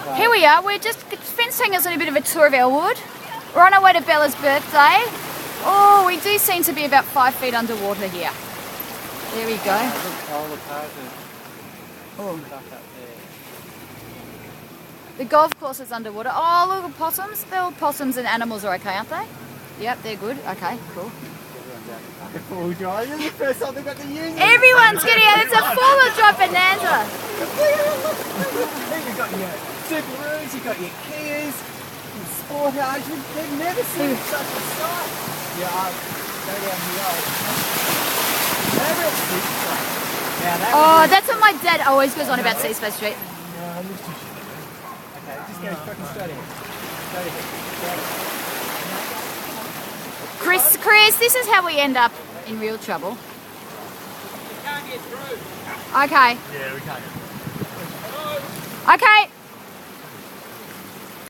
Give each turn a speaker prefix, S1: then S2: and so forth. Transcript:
S1: Here we are. We're just taking us on a bit of a tour of Elwood. We're on our way to Bella's birthday. Oh, we do seem to be about 5 feet underwater here. There we go. Oh. The golf course is underwater. Oh, look at possums. They're all possums and animals are okay, aren't they? Yep, they're good. Okay, cool.
S2: Everyone's
S1: getting out. It's a full drive bonanza.
S2: You've got your Subarus, you've got your Kias, your Sportage. They've never seen such a sight. Yeah, go down here.
S1: Oh, that's what my dad always goes on about Seaspace Street.
S2: No, I'm just too sure. Okay, just go fucking straight ahead. Straight ahead.
S1: Chris, this is how we end up in real trouble.
S3: We can't get through.
S1: Okay.
S2: Yeah, we can't.
S1: Okay.